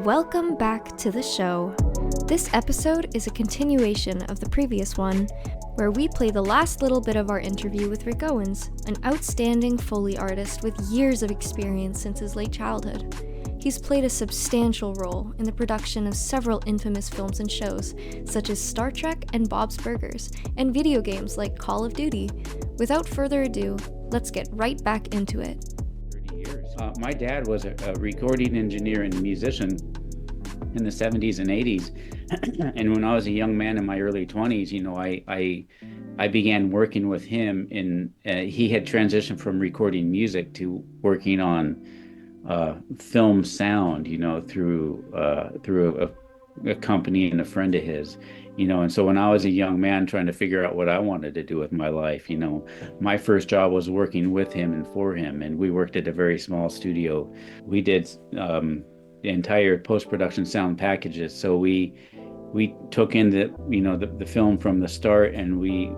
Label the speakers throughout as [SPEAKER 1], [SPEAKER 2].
[SPEAKER 1] Welcome back to the show. This episode is a continuation of the previous one, where we play the last little bit of our interview with Rick Owens, an outstanding Foley artist with years of experience since his late childhood. He's played a substantial role in the production of several infamous films and shows, such as Star Trek and Bob's Burgers, and video games like Call of Duty. Without further ado, let's get right back into it.
[SPEAKER 2] 30 years. My dad was a recording engineer and musician in the 70s and 80s. And when I was a young man in my early 20s, I began working with him he had transitioned from recording music to working on film sound, through a company and a friend of his, and so when I was a young man trying to figure out what I wanted to do with my life, my first job was working with him and for him. And we worked at a very small studio. We did the entire post-production sound packages. So we took in the film from the start, and we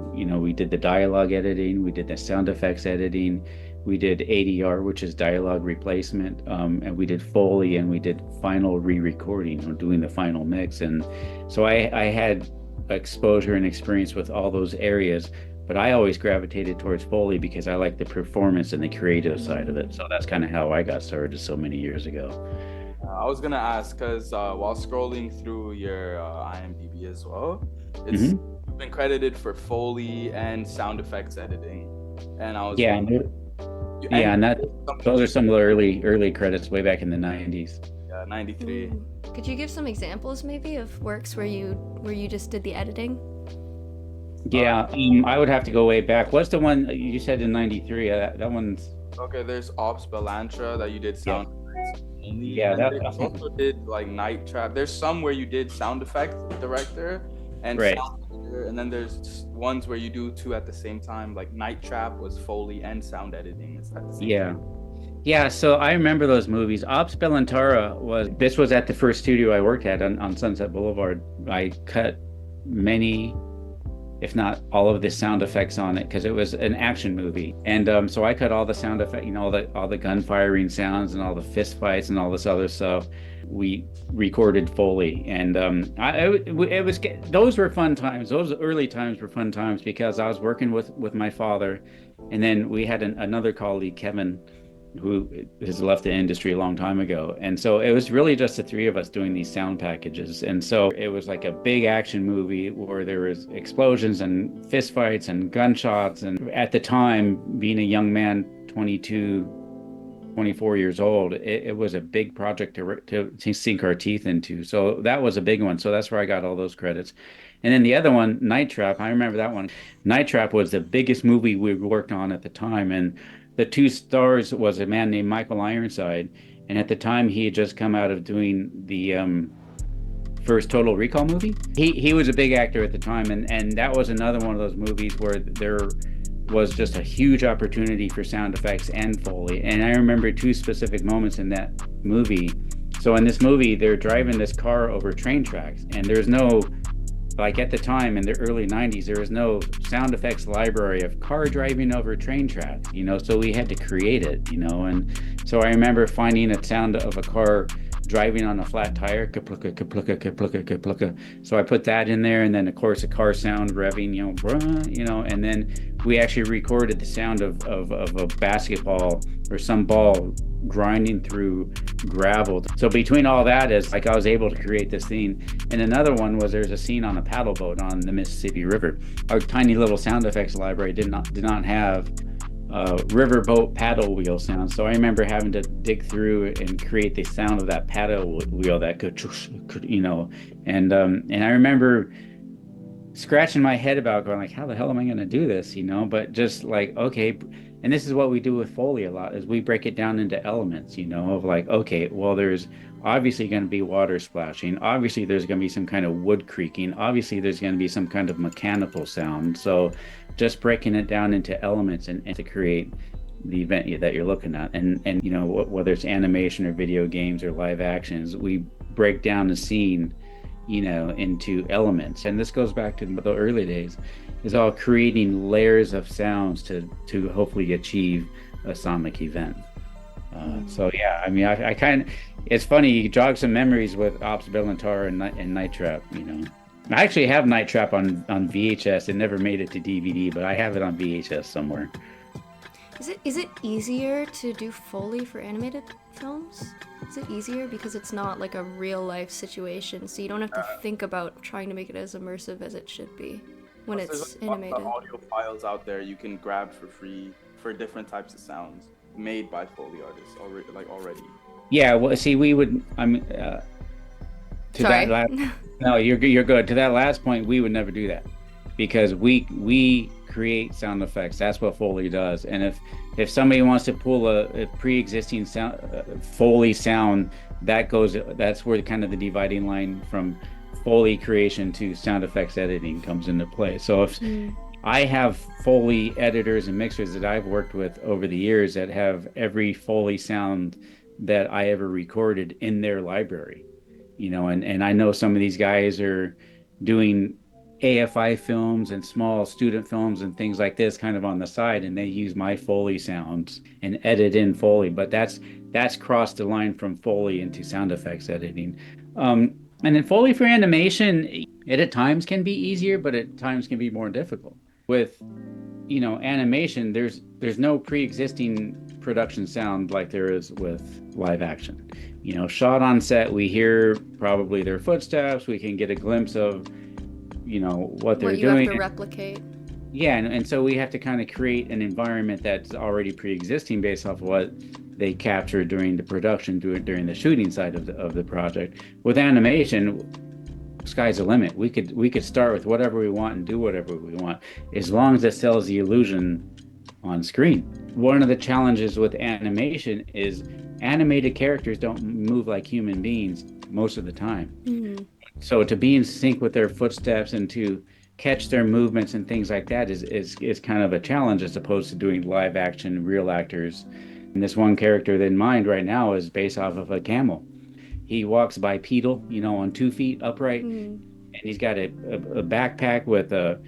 [SPEAKER 2] did the dialogue editing, we did the sound effects editing, we did ADR, which is dialogue replacement, and we did Foley, and we did final re-recording, or doing the final mix. And so I had exposure and experience with all those areas, but I always gravitated towards Foley because I like the performance and the creative side of it. So that's kind of how I got started so many years ago.
[SPEAKER 3] I was gonna ask, because while scrolling through your IMDb as well, you've been credited for Foley and sound effects editing, and I was
[SPEAKER 2] those are some of the early credits way back in the 90s.
[SPEAKER 3] Yeah, 93.
[SPEAKER 1] Could you give some examples maybe of works where you just did the editing?
[SPEAKER 2] Yeah, I would have to go way back. What's the one you said in 93? That one's...
[SPEAKER 3] Okay, there's Ops Belantra that you did sound effects.
[SPEAKER 2] Yeah,
[SPEAKER 3] that also did like Night Trap. There's some where you did sound effect director and
[SPEAKER 2] right.
[SPEAKER 3] Sound editor, and then there's ones where you do two at the same time. Like Night Trap was Foley and sound editing. It's at the same time.
[SPEAKER 2] Yeah, so I remember those movies. Ops Belantara was at the first studio I worked at on Sunset Boulevard. I cut many, if not all of the sound effects on it, because it was an action movie. And so I cut all the sound effect, all the gun firing sounds and all the fist fights and all this other stuff. We recorded Foley, and those were fun times. Those early times were fun times because I was working with my father, and then we had another colleague, Kevin, who has left the industry a long time ago. And so it was really just the three of us doing these sound packages. And so it was like a big action movie where there was explosions and fist fights and gunshots. And at the time, being a young man, 22, 24 years old, it was a big project to sink our teeth into. So that was a big one. So that's where I got all those credits. And then the other one, Night Trap, I remember that one. Night Trap was the biggest movie we worked on at the time. And the two stars was a man named Michael Ironside. And at the time, he had just come out of doing the first Total Recall movie. He was a big actor at the time. And that was another one of those movies where there was just a huge opportunity for sound effects and Foley. And I remember two specific moments in that movie. So in this movie, they're driving this car over train tracks, and there's no, like at the time in the early 90s, there was no sound effects library of car driving over train tracks, so we had to create it, and so I remember finding a sound of a car driving on a flat tire, kapluka, kapluka, kapluka, kapluka. So I put that in there, and then of course a car sound revving, and then we actually recorded the sound of a basketball or some ball grinding through gravel. So between all that is like I was able to create this scene. And another one was there's a scene on a paddle boat on the Mississippi River. Our tiny little sound effects library did not have riverboat paddle wheel sound. So I remember having to dig through and create the sound of that paddle wheel that could, and I remember scratching my head about going like, how the hell am I going to do this? But just like, okay. And this is what we do with Foley a lot, is we break it down into elements, of like, okay, well, there's obviously going to be water splashing. Obviously, there's going to be some kind of wood creaking. Obviously, there's going to be some kind of mechanical sound. So just breaking it down into elements and to create the event that you're looking at. And whether it's animation or video games or live actions, we break down the scene into elements. And this goes back to the early days, is all creating layers of sounds to hopefully achieve a sonic event. So yeah, I mean, I kind of, it's funny, you jog some memories with Ops Bellantar and Night Trap. I actually have Night Trap on VHS. It never made it to DVD, but I have it on VHS somewhere.
[SPEAKER 1] Is it easier to do Foley for animated films? Is it easier because it's not like a real life situation, so you don't have to think about trying to make it as immersive as it should be when it's animated?
[SPEAKER 3] There's audio files out there you can grab for free for different types of sounds made by Foley artists already.
[SPEAKER 2] Yeah, well, see, we would.
[SPEAKER 1] Sorry.
[SPEAKER 2] No, you're good. To that last point, we would never do that because we create sound effects. That's what Foley does. And if somebody wants to pull a pre-existing sound, Foley sound, that's where kind of the dividing line from Foley creation to sound effects editing comes into play. So if I have Foley editors and mixers that I've worked with over the years that have every Foley sound that I ever recorded in their library, and I know some of these guys are doing AFI films and small student films and things like this kind of on the side, and they use my Foley sounds and edit in Foley, but that's crossed the line from Foley into sound effects editing. And then Foley for animation, it at times can be easier, but at times can be more difficult. With animation, there's no pre-existing production sound like there is with live action. Shot on set, we hear probably their footsteps, we can get a glimpse of what they're doing.
[SPEAKER 1] You have to replicate.
[SPEAKER 2] Yeah, and so we have to kind of create an environment that's already pre-existing based off what they captured during the production, during the shooting side of the project. With animation, sky's the limit. We could start with whatever we want and do whatever we want, as long as it sells the illusion on screen. One of the challenges with animation is animated characters don't move like human beings most of the time. Mm-hmm. So to be in sync with their footsteps and to catch their movements and things like that is kind of a challenge, as opposed to doing live action real actors. And this one character in mind right now is based off of a camel. He walks bipedal, on 2 feet upright, and he's got a backpack with a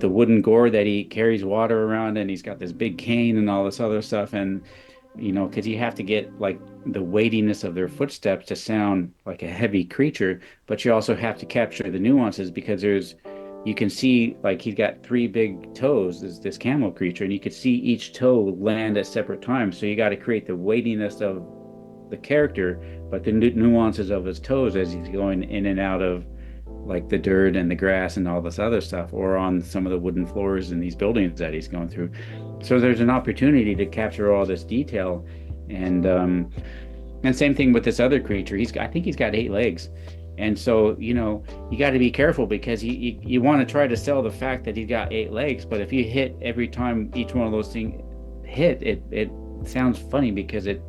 [SPEAKER 2] wooden gourd that he carries water around, and he's got this big cane and all this other stuff. And because you have to get like the weightiness of their footsteps to sound like a heavy creature, but you also have to capture the nuances, because you can see, like, he's got 3 big toes, this camel creature, and you could see each toe land at separate times. So you got to create the weightiness of the character, but the nuances of his toes as he's going in and out of like the dirt and the grass and all this other stuff, or on some of the wooden floors in these buildings that he's going through. So there's an opportunity to capture all this detail. And same thing with this other creature. I think he's got 8 legs. And so, you got to be careful, because you want to try to sell the fact that he's got 8 legs, but if you hit every time each one of those things hit, it sounds funny, because it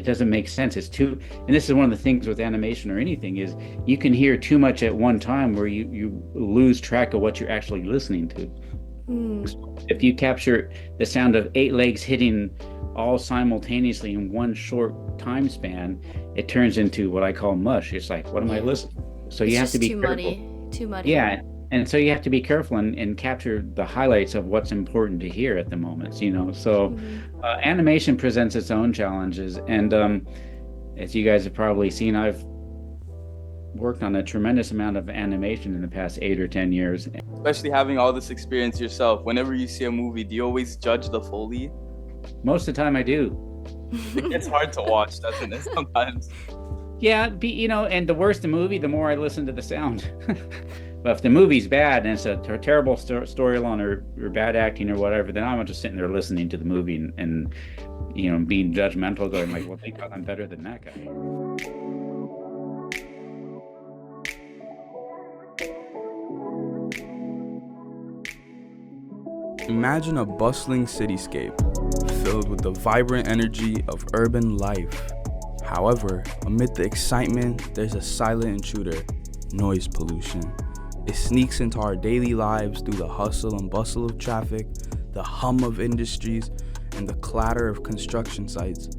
[SPEAKER 2] doesn't make sense. It's too, and this is one of the things with animation or anything, is you can hear too much at one time where you lose track of what you're actually listening to. If you capture the sound of 8 legs hitting all simultaneously in one short time span, it turns into what I call mush. It's like, what am I listening? So you have to be careful.
[SPEAKER 1] Too muddy.
[SPEAKER 2] Yeah. And so you have to be careful and capture the highlights of what's important to hear at the moment, So animation presents its own challenges. And as you guys have probably seen, I've worked on a tremendous amount of animation in the past 8 or 10 years.
[SPEAKER 3] Especially having all this experience yourself, whenever you see a movie, do you always judge the Foley?
[SPEAKER 2] Most of the time I do.
[SPEAKER 3] It's hard to watch, doesn't it, sometimes?
[SPEAKER 2] Yeah, and the worse the movie, the more I listen to the sound. But if the movie's bad and it's a terrible storyline or bad acting or whatever, then I'm just sitting there listening to the movie and being judgmental, going like, well, thank God I'm better than that guy.
[SPEAKER 4] Imagine a bustling cityscape filled with the vibrant energy of urban life. However, amid the excitement, there's a silent intruder: noise pollution. It sneaks into our daily lives through the hustle and bustle of traffic, the hum of industries, and the clatter of construction sites.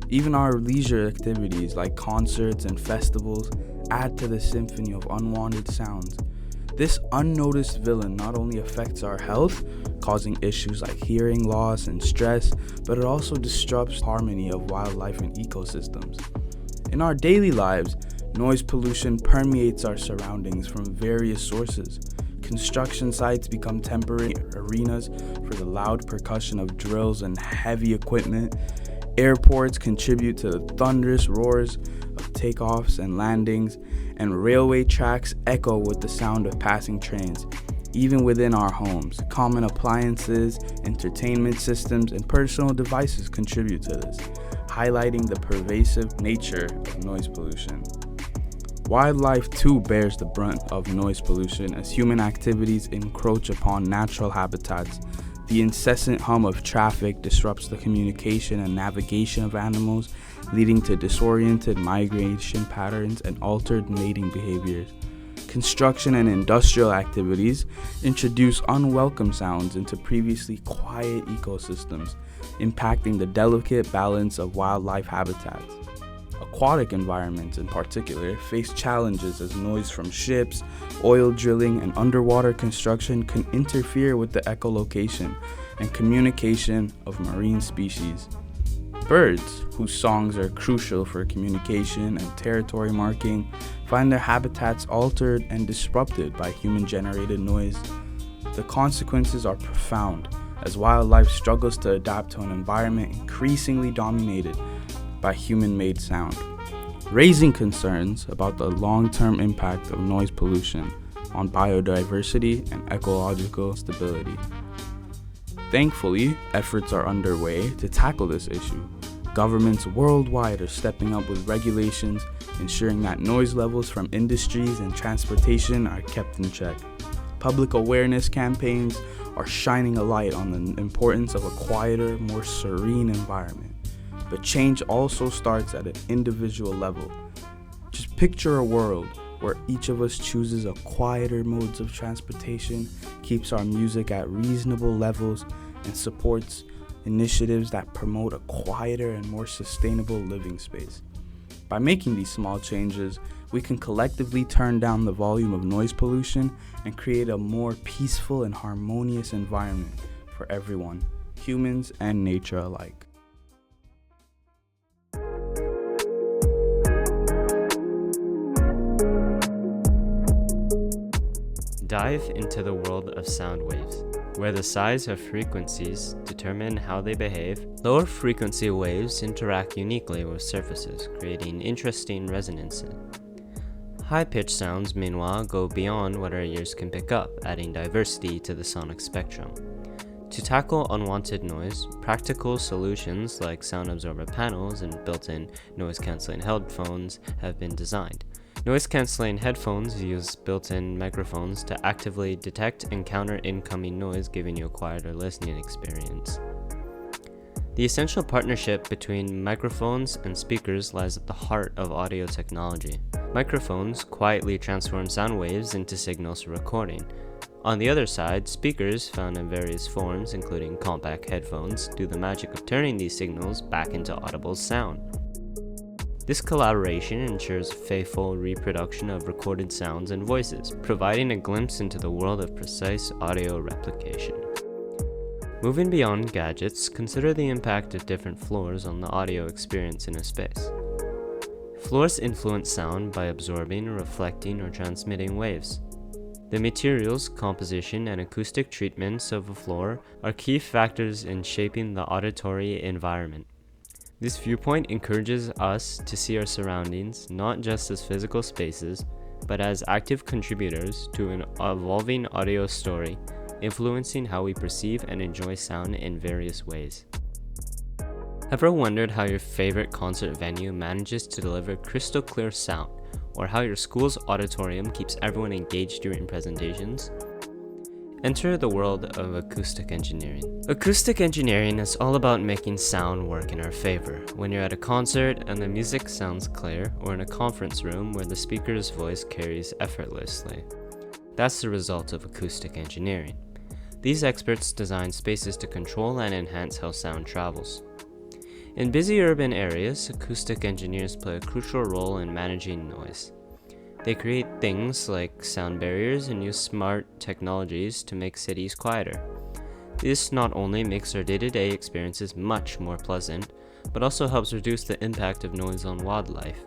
[SPEAKER 4] Even our leisure activities like concerts and festivals add to the symphony of unwanted sounds. This unnoticed villain not only affects our health, causing issues like hearing loss and stress, but it also disrupts harmony of wildlife and ecosystems. In our daily lives, noise pollution permeates our surroundings from various sources. Construction sites become temporary arenas for the loud percussion of drills and heavy equipment. Airports contribute to the thunderous roars of takeoffs and landings, and railway tracks echo with the sound of passing trains. Even within our homes, common appliances, entertainment systems, and personal devices contribute to this, highlighting the pervasive nature of noise pollution. Wildlife too bears the brunt of noise pollution as human activities encroach upon natural habitats. The incessant hum of traffic disrupts the communication and navigation of animals, leading to disoriented migration patterns and altered mating behaviors. Construction and industrial activities introduce unwelcome sounds into previously quiet ecosystems, impacting the delicate balance of wildlife habitats. Aquatic environments in particular face challenges as noise from ships, oil drilling, and underwater construction can interfere with the echolocation and communication of marine species. Birds, whose songs are crucial for communication and territory marking, find their habitats altered and disrupted by human-generated noise. The consequences are profound as wildlife struggles to adapt to an environment increasingly dominated by human-made sound, raising concerns about the long-term impact of noise pollution on biodiversity and ecological stability. Thankfully, efforts are underway to tackle this issue. Governments worldwide are stepping up with regulations, ensuring that noise levels from industries and transportation are kept in check. Public awareness campaigns are shining a light on the importance of a quieter, more serene environment. But change also starts at an individual level. Just picture a world where each of us chooses a quieter modes of transportation, keeps our music at reasonable levels, and supports initiatives that promote a quieter and more sustainable living space. By making these small changes, we can collectively turn down the volume of noise pollution and create a more peaceful and harmonious environment for everyone, humans and nature alike.
[SPEAKER 5] Dive into the world of sound waves, where the size of frequencies determine how they behave. Lower frequency waves interact uniquely with surfaces, creating interesting resonances. High-pitched sounds, meanwhile, go beyond what our ears can pick up, adding diversity to the sonic spectrum. To tackle unwanted noise, practical solutions like sound absorber panels and built-in noise-canceling headphones have been designed. Noise-canceling headphones use built-in microphones to actively detect and counter incoming noise, giving you a quieter listening experience. The essential partnership between microphones and speakers lies at the heart of audio technology. Microphones quietly transform sound waves into signals for recording. On the other side, speakers, found in various forms, including compact headphones, do the magic of turning these signals back into audible sound. This collaboration ensures a faithful reproduction of recorded sounds and voices, providing a glimpse into the world of precise audio replication. Moving beyond gadgets, consider the impact of different floors on the audio experience in a space. Floors influence sound by absorbing, reflecting, or transmitting waves. The materials, composition, and acoustic treatments of a floor are key factors in shaping the auditory environment. This viewpoint encourages us to see our surroundings not just as physical spaces, but as active contributors to an evolving audio story, influencing how we perceive and enjoy sound in various ways. Ever wondered how your favorite concert venue manages to deliver crystal clear sound, or how your school's auditorium keeps everyone engaged during presentations? Enter the world of acoustic engineering. Acoustic engineering is all about making sound work in our favor. When you're at a concert and the music sounds clear, or in a conference room where the speaker's voice carries effortlessly. That's the result of acoustic engineering. These experts design spaces to control and enhance how sound travels. In busy urban areas, acoustic engineers play a crucial role in managing noise. They create things like sound barriers and use smart technologies to make cities quieter. This not only makes our day-to-day experiences much more pleasant, but also helps reduce the impact of noise on wildlife.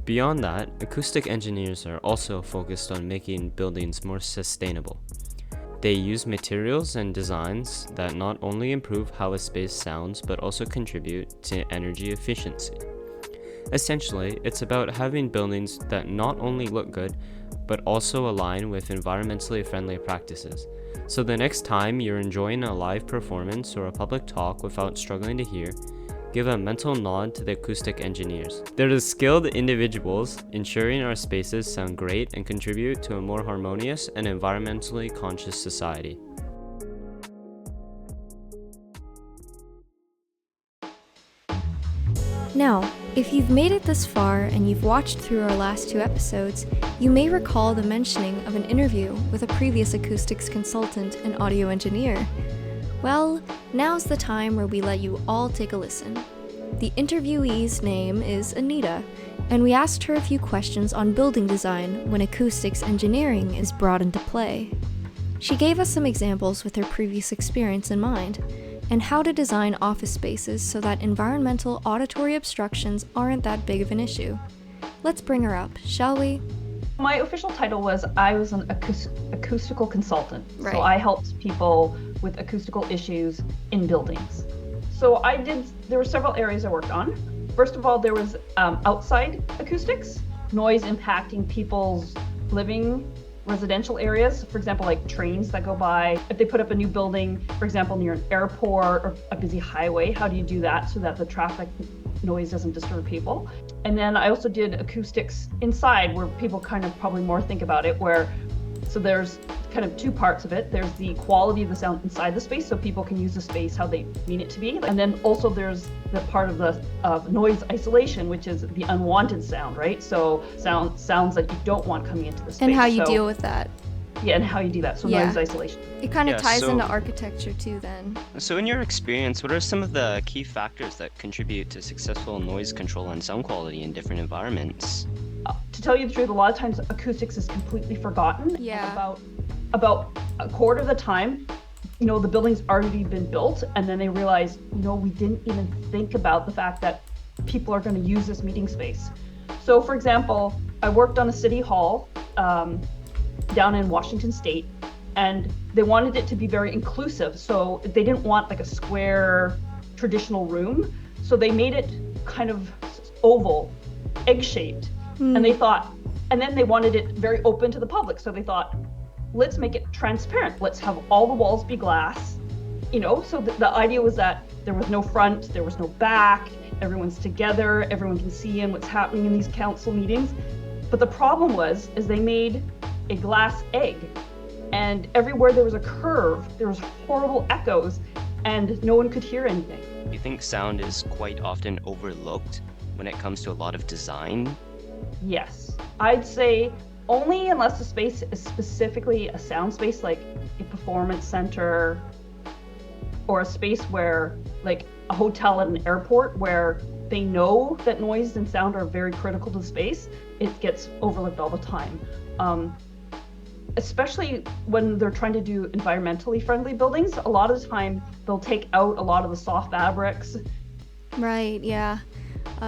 [SPEAKER 5] Beyond that, acoustic engineers are also focused on making buildings more sustainable. They use materials and designs that not only improve how a space sounds, but also contribute to energy efficiency. Essentially, it's about having buildings that not only look good, but also align with environmentally friendly practices. So the next time you're enjoying a live performance or a public talk without struggling to hear, give a mental nod to the acoustic engineers. They're the skilled individuals ensuring our spaces sound great and contribute to a more harmonious and environmentally conscious society.
[SPEAKER 1] Now, if you've made it this far and you've watched through our last 2 episodes, you may recall the mentioning of an interview with a previous acoustics consultant and audio engineer. Well, now's the time where we let you all take a listen. The interviewee's name is Anita, and we asked her a few questions on building design when acoustics engineering is brought into play. She gave us some examples with her previous experience in mind, and how to design office spaces so that environmental auditory obstructions aren't that big of an issue. Let's bring her up, shall we?
[SPEAKER 6] My official title was I was an acoustical consultant.
[SPEAKER 1] Right.
[SPEAKER 6] So I helped people with acoustical issues in buildings. So there were several areas I worked on. First of all, there was outside acoustics, noise impacting people's living residential areas. For example, like trains that go by. If they put up a new building, for example, near an airport or a busy highway, how do you do that so that the traffic noise doesn't disturb people? And then I also did acoustics inside, where people kind of probably more think about it, so there's kind of 2 parts of it. There's the quality of the sound inside the space, so people can use the space how they mean it to be. And then also there's the part of noise isolation, which is the unwanted sound, right? So sounds that you don't want coming into the space.
[SPEAKER 1] And how you deal with that.
[SPEAKER 6] Yeah, and how you do that, so
[SPEAKER 1] Yeah.
[SPEAKER 6] noise isolation.
[SPEAKER 1] It kind of
[SPEAKER 7] Yeah,
[SPEAKER 1] ties
[SPEAKER 7] so-
[SPEAKER 1] into architecture too then.
[SPEAKER 7] So in your experience, what are some of the key factors that contribute to successful noise control and sound quality in different environments?
[SPEAKER 6] To tell you the truth, a lot of times acoustics is completely forgotten.
[SPEAKER 1] Yeah.
[SPEAKER 6] About a quarter of the time, the building's already been built, and then they realize, we didn't even think about the fact that people are going to use this meeting space. So, for example, I worked on a city hall down in Washington State, and they wanted it to be very inclusive. So they didn't want like a square traditional room. So they made it kind of oval, egg-shaped. And then they wanted it very open to the public. So they thought, let's make it transparent. Let's have all the walls be glass. So the idea was that there was no front, there was no back, everyone's together, everyone can see in what's happening in these council meetings. But the problem is they made a glass egg, and everywhere there was a curve, there was horrible echoes, and no one could hear anything.
[SPEAKER 7] Do you think sound is quite often overlooked when it comes to a lot of design?
[SPEAKER 6] Yes, I'd say only unless the space is specifically a sound space, like a performance center, or a space where, like a hotel at an airport, where they know that noise and sound are very critical to the space, it gets overlooked all the time. Especially when they're trying to do environmentally friendly buildings, a lot of the time they'll take out a lot of the soft fabrics.
[SPEAKER 1] Right, yeah.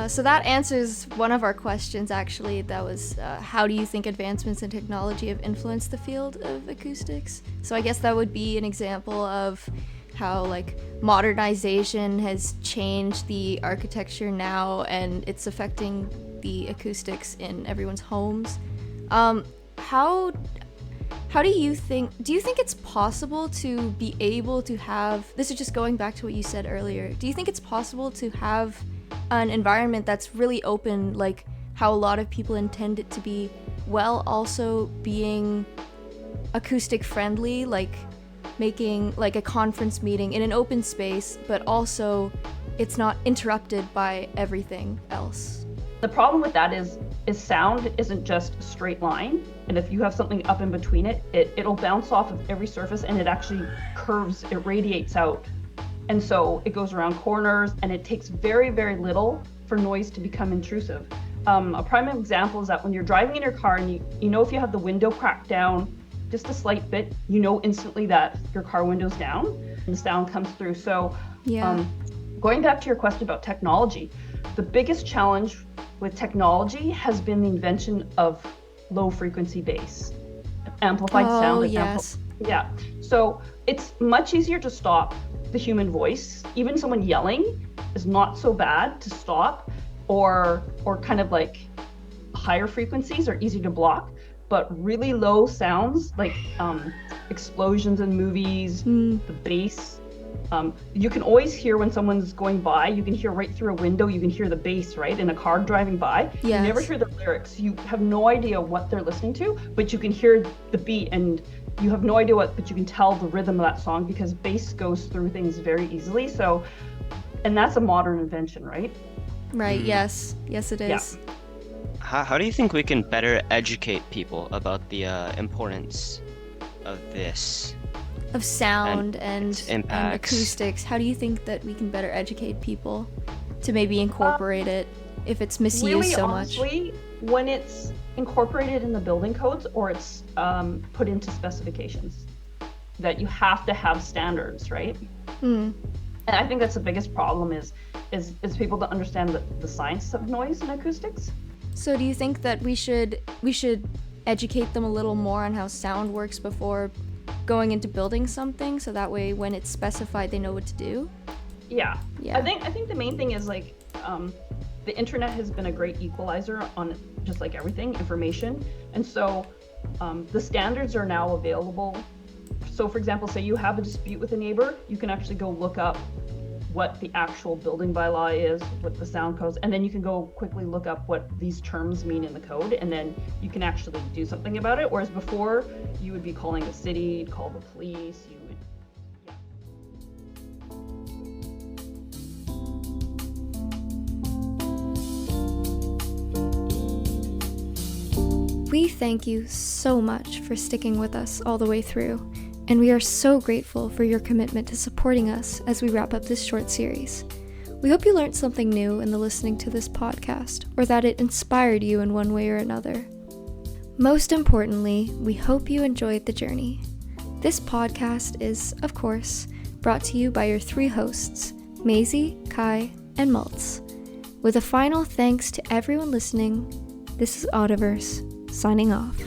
[SPEAKER 1] So that answers one of our questions, actually. That was, how do you think advancements in technology have influenced the field of acoustics? So I guess that would be an example of how, like, modernization has changed the architecture now, and it's affecting the acoustics in everyone's homes. How do you think it's possible to be able to have, this is just going back to what you said earlier, do you think it's possible to have an environment that's really open, like how a lot of people intend it to be, while also being acoustic friendly, like making like a conference meeting in an open space, but also it's not interrupted by everything else?
[SPEAKER 6] The problem with that is sound isn't just a straight line, and if you have something up in between it'll bounce off of every surface, and it actually curves, it radiates out. And so it goes around corners, and it takes very, very little for noise to become intrusive. A prime example is that when you're driving in your car and you know if you have the window cracked down just a slight bit, you know instantly that your car window's down and the sound comes through. So going back to your question about technology, the biggest challenge with technology has been the invention of low frequency bass, amplified sound.
[SPEAKER 1] Yes.
[SPEAKER 6] Yeah. So it's much easier to stop the human voice. Even someone yelling is not so bad to stop, or kind of like higher frequencies are easy to block, but really low sounds like explosions in movies, the bass. You can always hear when someone's going by. You can hear right through a window. You can hear the bass, right? In a car driving by.
[SPEAKER 1] Yes.
[SPEAKER 6] You never hear the lyrics. You have no idea what they're listening to, but you can hear the beat, and you have no idea but you can tell the rhythm of that song because bass goes through things very easily. So, and that's a modern invention, right?
[SPEAKER 1] Right. Yes. Yes, it is.
[SPEAKER 6] Yeah.
[SPEAKER 7] How do you think we can better educate people about the importance of this?
[SPEAKER 1] Of sound and
[SPEAKER 7] impacts.
[SPEAKER 1] acoustics. How do you think that we can better educate people to maybe incorporate it if it's misused
[SPEAKER 6] really,
[SPEAKER 1] so
[SPEAKER 6] honestly, when it's incorporated in the building codes or it's put into specifications, that you have to have standards, right? And I think that's the biggest problem is people don't understand the science of noise and acoustics.
[SPEAKER 1] So do you think that we should educate them a little more on how sound works before going into building something, so that way when it's specified they know what to do?
[SPEAKER 6] Yeah.
[SPEAKER 1] Yeah.
[SPEAKER 6] I think the main thing is like the internet has been a great equalizer on just like everything, information, and so the standards are now available. So for example, say you have a dispute with a neighbor, you can actually go look up what the actual building bylaw is, what the sound codes, and then you can go quickly look up what these terms mean in the code, and then you can actually do something about it. Whereas before, you would be calling the city, you'd call the police, you would.
[SPEAKER 1] We thank you so much for sticking with us all the way through, and we are so grateful for your commitment to supporting us as we wrap up this short series. We hope you learned something new in the listening to this podcast, or that it inspired you in one way or another. Most importantly, we hope you enjoyed the journey. This podcast is, of course, brought to you by your three hosts, Maisie, Kai, and Maltz. With a final thanks to everyone listening, this is Audiverse, signing off.